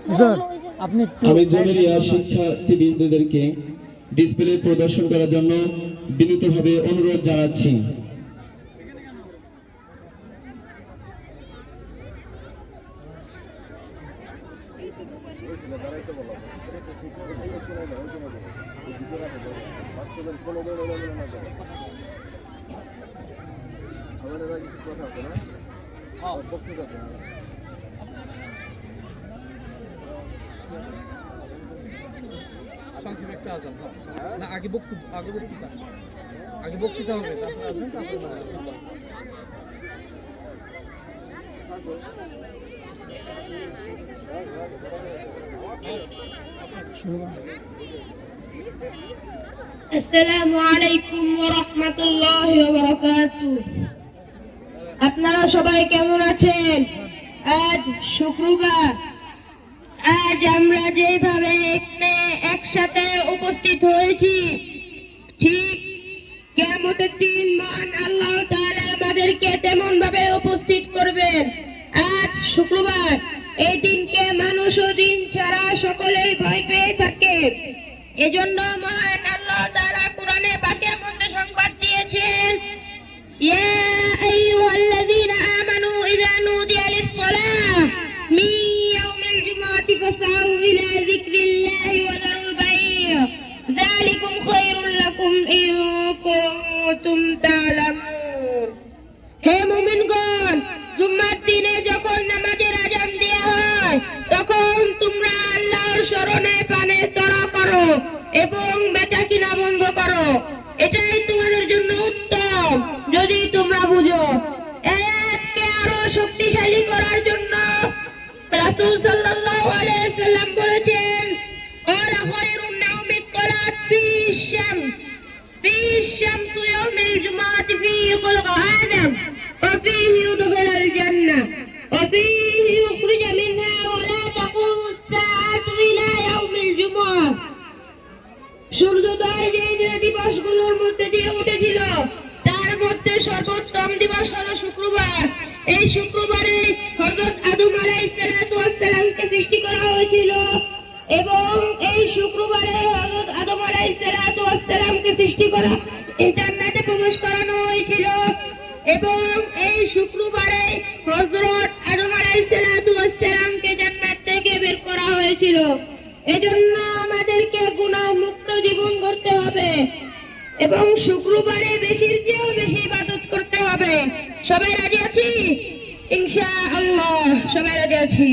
আমি জমিরিয়া শিক্ষার্থীবৃন্দদেরকে ডিসপ্লে প্রদর্শন করার জন্য বিনীতভাবে অনুরোধ জানাচ্ছি। আগে বক্তৃতা হবে আসসালামু আলাইকুম ওয়া রাহমাতুল্লাহি ওয়া বারাকাতুহু। আপনারা সবাই কেমন আছেন? আজ শুক্রবার। আজ আমরা যেভাবে এখানে একসাথে উপস্থিত হয়েছি, ঠিক কিয়ামতের দিন মহান আল্লাহ তাআলা আমাদেরকে তেমন ভাবে উপস্থিত করবেন। আজ শুক্রবার, এই দিনকে মানুষ ও দিন ছাড়া সকলেই ভয় পেয়ে থাকে। এজন্য মহান আল্লাহ তাআলা কোরআনে পাকের মধ্যে সংবাদ দিয়েছেন, ইয়া আইয়ুহাল্লাযীনা আমানু ইযা নুদিয়া লিস-সালাহ মিন ইয়াউমিল জুমআতি ফাসআউ ইলা যিকরিল্লাহি ওয়া যারুল বাই', যালিকুম খায়রুল লাকুম ইন কুনতুম তা'লামুন। হে মুমিনগণ, জুম্মার দিনে যখন নামাজের আযান দেয়া হয়, তখন তোমরা আল্লাহর শরণে পানে তরা করো এবং বেচাকিনা বন্ধ করো। এটাই তোমাদের জন্য উত্তম, যদি তোমরা বুঝো। একে আরো শক্তিশালী করার জন্য রাসূল সাল্লাল্লাহু আলাইহি ওয়াসাল্লাম বলেছেন, ওয়ালা খায়রুন নাওমি তালাত ফিশ-শামস ইয়াউমিল জুমআতি ফীহি খালাকা আদম ওয়া ফীহি ইউদখিলুল জান্নাহ ওয়া ফীহি ইউখরিজু মিনহা ওয়া লা তাকুমুস সাআতু ইলা ইয়াউমিল জুমআহ। সূর্যোদয় যে দিবসগুলোর মধ্যে দিয়ে উঠেছিল, তার মধ্যে সর্বোত্তম দিবস হলো শুক্রবার। এই শুক্রবারে হযরত আদম আলাইহিস সালাতু ওয়াস সালামকে সৃষ্টি করা হয়েছিল এবং এই শুক্রবারে হযরত আদম আলাইহিস সালাতু ওয়াস সালামকে সৃষ্টি করা জান্নাতে প্রবেশ করানো হয়েছিল এবং এই শুক্রবারে হযরত আদম আলাইহিস সালাতু ওয়াস সালামকে জান্নাত থেকে বের করা হয়েছিল। এজন্য আমাদেরকে গুনাহ মুক্ত জীবন গড়তে হবে এবং শুক্রবারে বেশির চেয়েও বেশি ইবাদত করতে হবে। সবাই রাজি আছি? ইনশাআল্লাহ সবাই রাজি আছি।